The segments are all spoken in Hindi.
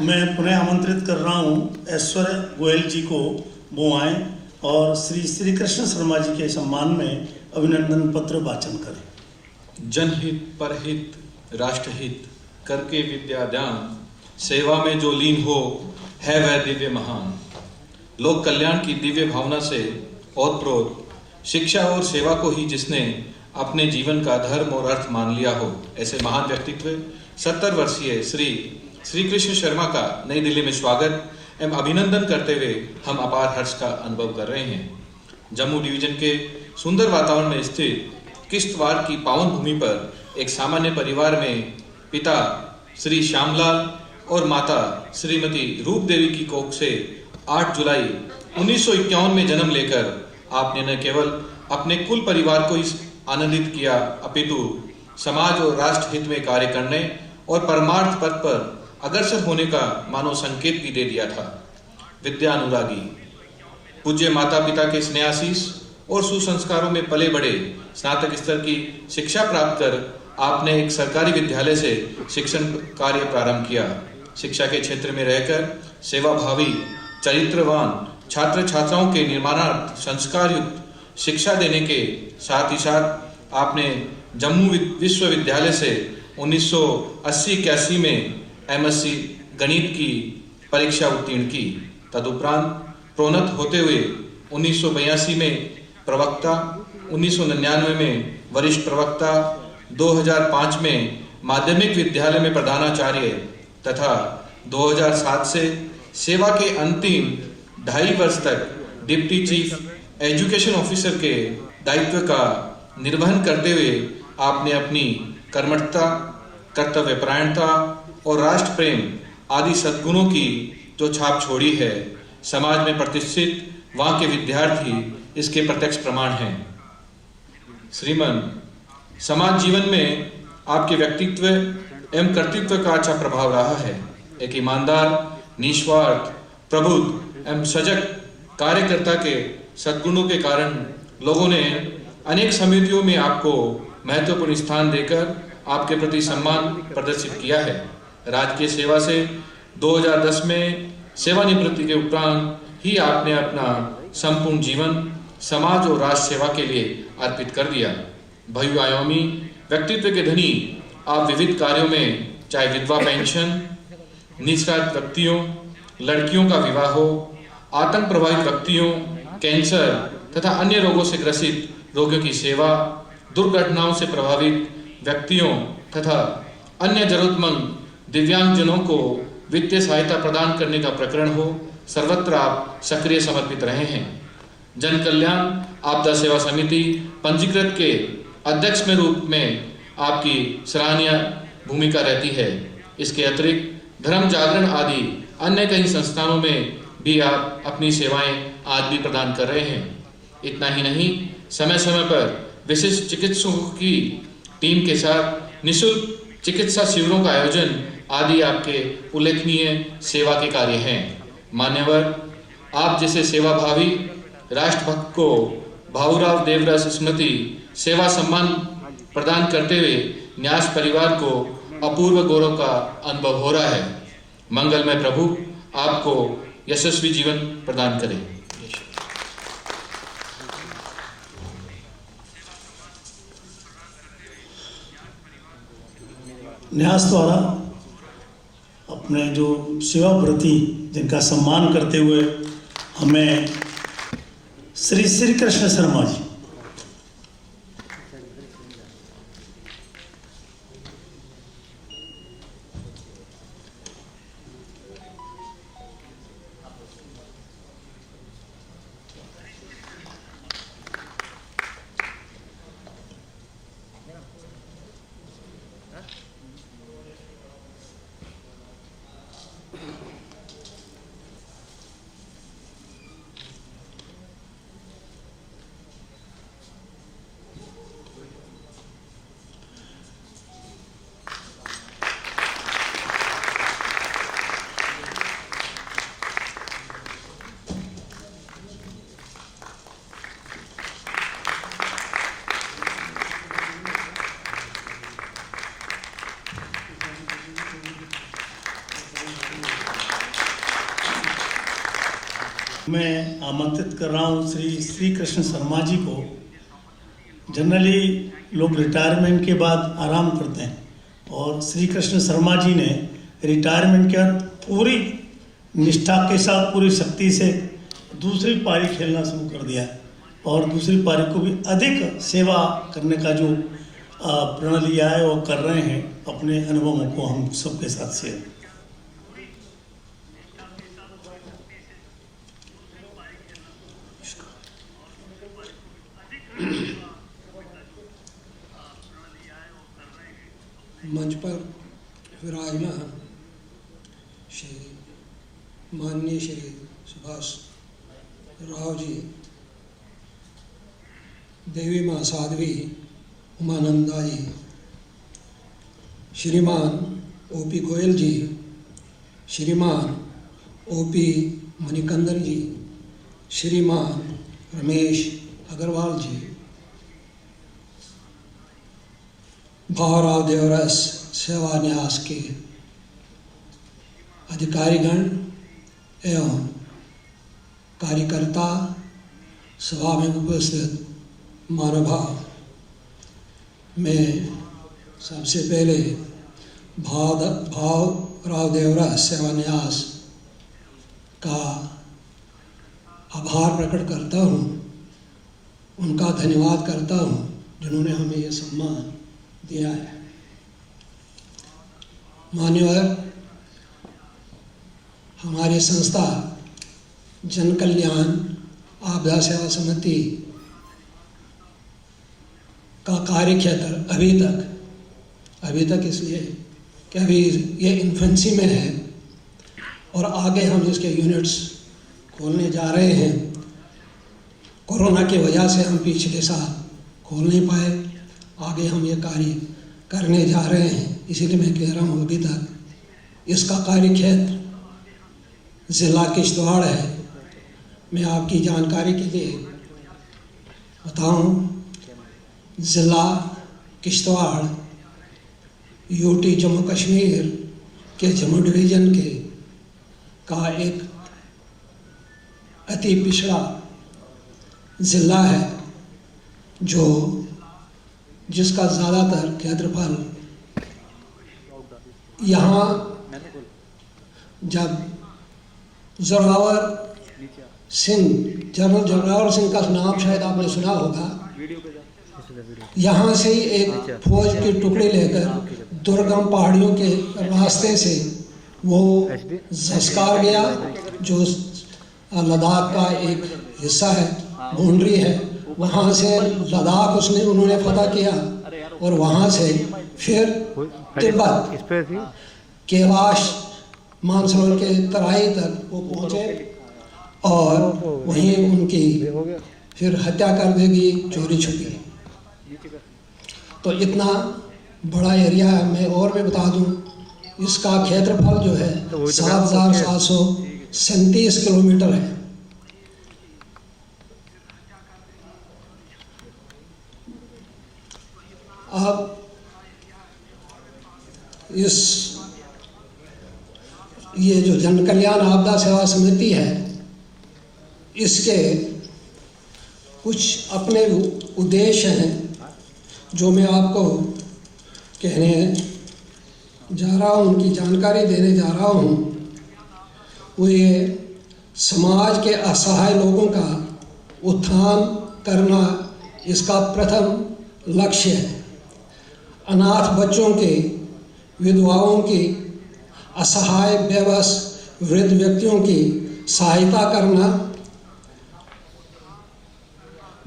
मैं पुनः आमंत्रित कर रहा हूँ ऐश्वर्य गोयल जी को, वो आएँ और श्री श्री कृष्ण शर्मा जी के सम्मान में अभिनंदन पत्र वाचन करें। जनहित परहित राष्ट्रहित करके विद्या दान, सेवा में जो लीन हो है वह दिव्य महान। लोक कल्याण की दिव्य भावना से ओतप्रोत शिक्षा और सेवा को ही जिसने अपने जीवन का धर्म और अर्थ मान लिया हो, ऐसे महान व्यक्तित्व 70 वर्षीय श्री कृष्ण शर्मा का नई दिल्ली में स्वागत एवं अभिनंदन करते हुए हम अपार हर्ष का अनुभव कर रहे हैं। जम्मू डिवीजन के सुंदर वातावरण में स्थित किश्तवाड़ की पावन भूमि पर एक सामान्य परिवार में पिता श्री श्यामलाल और माता श्रीमती रूप देवी की कोख से 8 जुलाई 1951 में जन्म लेकर आपने न केवल अपने कुल परिवार को ही आनंदित किया, अपितु समाज और राष्ट्र हित में कार्य करने और परमार्थ पथ पर अग्रसर होने का मानव संकेत भी दे दिया था। विद्या अनुरागी, पूज्य माता पिता के स्नेहाशीष और सुसंस्कारों में पले बड़े, स्नातक स्तर की शिक्षा प्राप्त कर आपने एक सरकारी विद्यालय से शिक्षण कार्य प्रारंभ किया। शिक्षा के क्षेत्र में रहकर सेवाभावी चरित्रवान छात्र छात्राओं के निर्माणार्थ संस्कार युक्त शिक्षा देने के साथ ही साथ आपने जम्मू विश्वविद्यालय से 1980-81 में MSc गणित की परीक्षा उत्तीर्ण की। तदुपरांत प्रोन्नत होते हुए 1982 में प्रवक्ता, 1999 में वरिष्ठ प्रवक्ता, 2005 में माध्यमिक विद्यालय में प्रधानाचार्य तथा 2007 से सेवा के अंतिम 2.5 वर्ष तक डिप्टी चीफ एजुकेशन ऑफिसर के दायित्व का निर्वहन करते हुए आपने अपनी कर्मठता, कर्तव्यपरायणता और राष्ट्र प्रेम आदि सद्गुणों की जो छाप छोड़ी है, समाज में प्रतिष्ठित वहाँ के विद्यार्थी इसके प्रत्यक्ष प्रमाण हैं। श्रीमान, समाज जीवन में आपके व्यक्तित्व एवं कर्तृत्व का अच्छा प्रभाव रहा है। एक ईमानदार, निस्वार्थ, प्रबुद्ध एवं सजग कार्यकर्ता के सद्गुणों के कारण लोगों ने अनेक समितियों में आपको महत्वपूर्ण स्थान देकर आपके प्रति सम्मान प्रदर्शित किया है। राजकीय सेवा से 2010 में सेवानिवृत्ति के उपरांत ही आपने अपना संपूर्ण जीवन समाज और राष्ट्र सेवा के लिए अर्पित कर दिया। बहुआयामी व्यक्तित्व के धनी आप विविध कार्यों में, चाहे विधवा पेंशन, निष्कासित व्यक्तियों, लड़कियों का विवाह हो, आतंक प्रभावित व्यक्तियों, कैंसर तथा अन्य रोगों से ग्रसित रोगियों की सेवा, दुर्घटनाओं से प्रभावित व्यक्तियों तथा अन्य जरूरतमंद दिव्यांगजनों को वित्तीय सहायता प्रदान करने का प्रकरण हो, सर्वत्र आप सक्रिय समर्पित रहे हैं। जन कल्याण आपदा सेवा समिति पंजीकृत के अध्यक्ष में रूप में आपकी सराहनीय भूमिका रहती है। इसके अतिरिक्त धर्म जागरण आदि अन्य कई संस्थानों में भी आप अपनी सेवाएं आज भी प्रदान कर रहे हैं। इतना ही नहीं, समय समय पर विशिष्ट चिकित्सकों की टीम के साथ निःशुल्क चिकित्सा शिविरों का आयोजन आदि आपके उल्लेखनीय सेवा के कार्य हैं। मान्यवर, आप जैसे सेवाभावी राष्ट्रभक्त को भाऊराव देवरस स्मृति सेवा सम्मान प्रदान करते हुए न्यास परिवार को अपूर्व गौरव का अनुभव हो रहा है। मंगलमय प्रभु आपको यशस्वी जीवन प्रदान करें। न्यास द्वारा अपने जो सेवाव्रती जिनका सम्मान करते हुए हमें श्री श्री कृष्ण शर्मा जी मैं आमंत्रित कर रहा हूँ श्री कृष्ण शर्मा जी को। जनरली लोग रिटायरमेंट के बाद आराम करते हैं और श्री कृष्ण शर्मा जी ने रिटायरमेंट के बाद पूरी निष्ठा के साथ, पूरी शक्ति से दूसरी पारी खेलना शुरू कर दिया और दूसरी पारी को भी अधिक सेवा करने का जो प्रण लिया है वो कर रहे हैं। अपने अनुभवों को हम सबके साथ शेयर। मंच पर विराजमान श्री माननीय श्री सुभाष राव जी, देवी माँ साध्वी उमानंदा जी, श्रीमान ओपी गोयल जी, श्रीमान ओपी मणिकंदन जी, श्रीमान रमेश अग्रवाल जी, भावराव देवरस सेवा न्यास के अधिकारीगण एवं कार्यकर्ता, सभा में उपस्थित महानुभाव, मैं सबसे पहले भावराव देवरस सेवा न्यास का आभार प्रकट करता हूँ, उनका धन्यवाद करता हूँ जिन्होंने हमें ये सम्मान दिया है। मान्यवर, हमारी संस्था जन कल्याण आपदा सेवा समिति का कार्य क्षेत्र अभी तक इसलिए कि अभी ये इन्फेंसी में है और आगे हम इसके यूनिट्स खोलने जा रहे हैं। कोरोना की वजह से हम पिछले साल खोल नहीं पाए, आगे हम ये कार्य करने जा रहे हैं। इसीलिए मैं कह रहा हूँ अभी तक इसका कार्य क्षेत्र ज़िला किश्तवाड़ है। मैं आपकी जानकारी के लिए बताऊँ, ज़िला किश्तवाड़ यूटी जम्मू कश्मीर के जम्मू डिवीज़न के का एक अति पिछड़ा ज़िला है जो जिसका ज़्यादातर क्षेत्रफल यहाँ जब जनरल जोरावर सिंह का नाम शायद आपने सुना होगा, यहाँ से ही एक फौज की टुकड़ी लेकर दुर्गम पहाड़ियों के रास्ते से वो ज़स्कार गया, जो लद्दाख का एक हिस्सा है, बाउंड्री है। वहाँ से लद्दाख उन्होंने फतह किया और वहाँ से फिर तिब्बत केवाश मानसरोवर के तराई तक वो पहुँचे और वहीं उनकी फिर हत्या कर देगी, चोरी छुपी। तो इतना बड़ा एरिया है। मैं और भी बता दूं, इसका क्षेत्रफल जो है 7,737 किलोमीटर है। अब ये जो जन कल्याण आपदा सेवा समिति है, इसके कुछ अपने उद्देश्य हैं जो मैं आपको कहने जा रहा हूँ, उनकी जानकारी देने जा रहा हूँ। वो ये समाज के असहाय लोगों का उत्थान करना इसका प्रथम लक्ष्य है। अनाथ बच्चों के, विधवाओं की, असहाय बेबस वृद्ध व्यक्तियों की सहायता करना,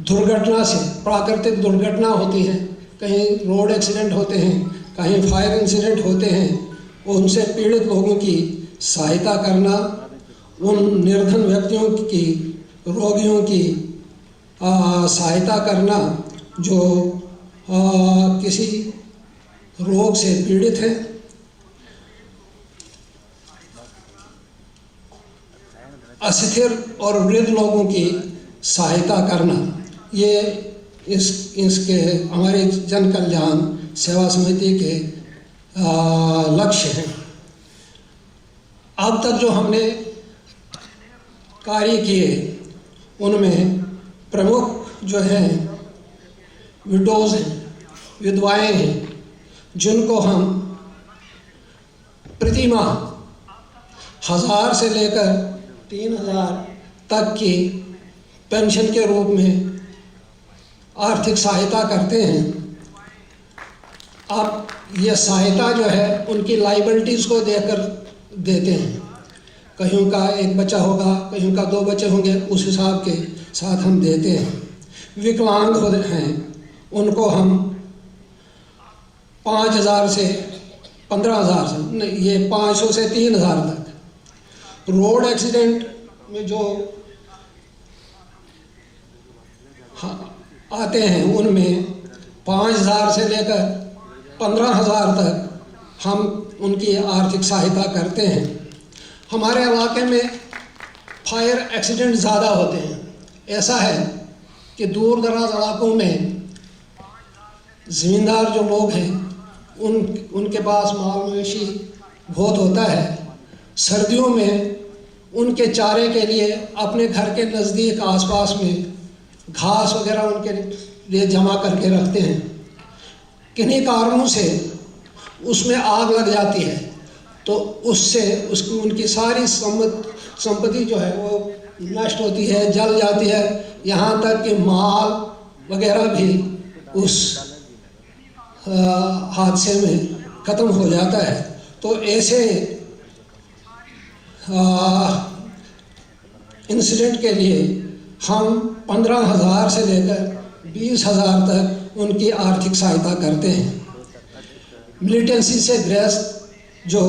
दुर्घटना से, प्राकृतिक दुर्घटना होती है, कहीं रोड एक्सीडेंट होते हैं, कहीं फायर इंसिडेंट होते हैं, उनसे पीड़ित लोगों की सहायता करना, उन निर्धन व्यक्तियों की, रोगियों की सहायता करना जो किसी रोग से पीड़ित हैं। अस्थिर और वृद्ध लोगों की सहायता करना, ये इसके हमारे जन कल्याण सेवा समिति के लक्ष्य हैं। अब तक जो हमने कार्य किए उनमें प्रमुख जो हैं विडोज़ हैं, विधवाएं हैं, जिनको हम प्रतिमाह 1000 से लेकर 3000 तक की पेंशन के रूप में आर्थिक सहायता करते हैं। अब यह सहायता जो है उनकी लाइबिलिटीज़ को देकर देते हैं। कहीं का एक बच्चा होगा, कहीं का 2 बच्चे होंगे, उस हिसाब के साथ हम देते हैं। विकलांग हैं उनको हम 5000 से 15000 से नहीं, ये 500 से 3000 तक। रोड एक्सीडेंट में जो आते हैं उनमें 5000 से लेकर 15000 तक हम उनकी आर्थिक सहायता करते हैं। हमारे इलाके में फायर एक्सीडेंट ज़्यादा होते हैं। ऐसा है कि दूर दराज इलाकों में ज़मींदार जो लोग हैं उनके पास माल मवेशी बहुत होता है। सर्दियों में उनके चारे के लिए अपने घर के नज़दीक आसपास में घास वगैरह उनके लिए जमा करके रखते हैं। किन्हीं कारणों से उसमें आग लग जाती है तो उससे उसकी उनकी सारी संपत्ति जो है वो नष्ट होती है, जल जाती है। यहाँ तक कि माल वगैरह भी उस हादसे में ख़त्म हो जाता है। तो ऐसे इंसिडेंट के लिए हम 15000 से लेकर 20000 तक उनकी आर्थिक सहायता करते हैं। मिलिटेंसी से ग्रस्त जो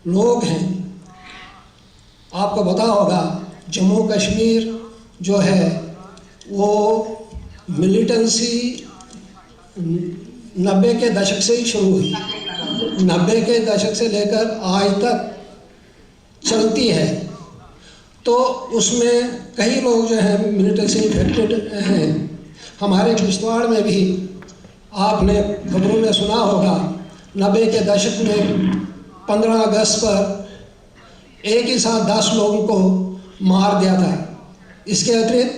लोग हैं, आपको पता होगा जम्मू कश्मीर जो है वो मिलिटेंसी 90 के दशक से ही शुरू हुई। 90 के दशक से लेकर आज तक चलती है। तो उसमें कई लोग जो हैं मिलिटेंसी इन्फेक्टेड हैं। हमारे किश्तवाड़ में भी आपने खबरों में सुना होगा 90 के दशक में 15 अगस्त पर एक ही साथ 10 लोगों को मार दिया था। इसके अतिरिक्त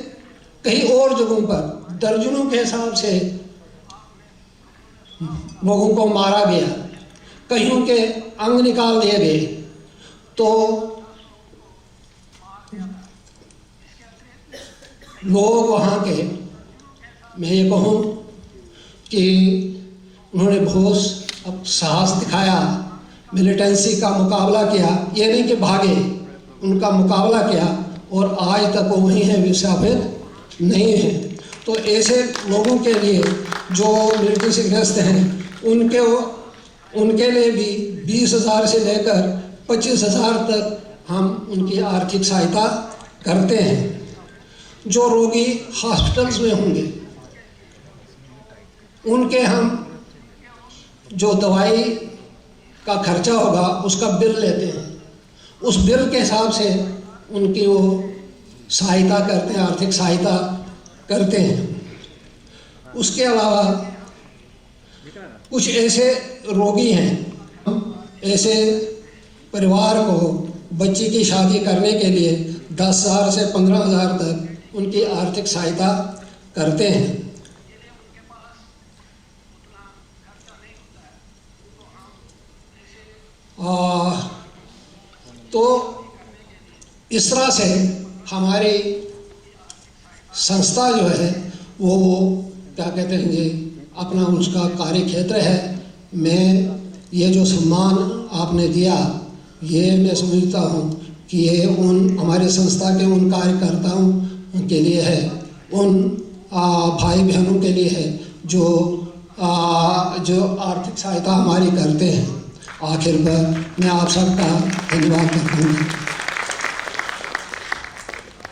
कई और जगहों पर दर्जनों के हिसाब से लोगों को मारा गया, कईयों के अंग निकाल दिए गए। तो लोग वहाँ के, मैं ये कहूँ कि उन्होंने बहुत अब साहस दिखाया, मिलिटेंसी का मुकाबला किया। ये नहीं कि भागे, उनका मुकाबला किया और आज तक वो वहीं हैं, विस्थापित नहीं हैं। तो ऐसे लोगों के लिए जो मिलिट्री से ग्रस्त हैं उनके लिए भी 20000 से लेकर 25000 तक हम उनकी आर्थिक सहायता करते हैं। जो रोगी हॉस्पिटल्स में होंगे उनके हम जो दवाई का खर्चा होगा उसका बिल लेते हैं। उस बिल के हिसाब से उनकी वो सहायता करते हैं, आर्थिक सहायता करते हैं। उसके अलावा कुछ ऐसे रोगी हैं, ऐसे परिवार को बच्ची की शादी करने के लिए 10,000 से 15,000 तक उनकी आर्थिक सहायता करते हैं। तो इस तरह से हमारी संस्था जो है वो क्या कहते हैं जी, अपना उसका कार्य क्षेत्र है। मैं ये जो सम्मान आपने दिया, ये मैं समझता हूँ कि ये उन हमारी संस्था के उन कार्यकर्ताओं के लिए है, उन भाई बहनों के लिए है जो आर्थिक सहायता हमारी करते हैं। आखिर पर मैं आप सबका धन्यवाद करता हूँ।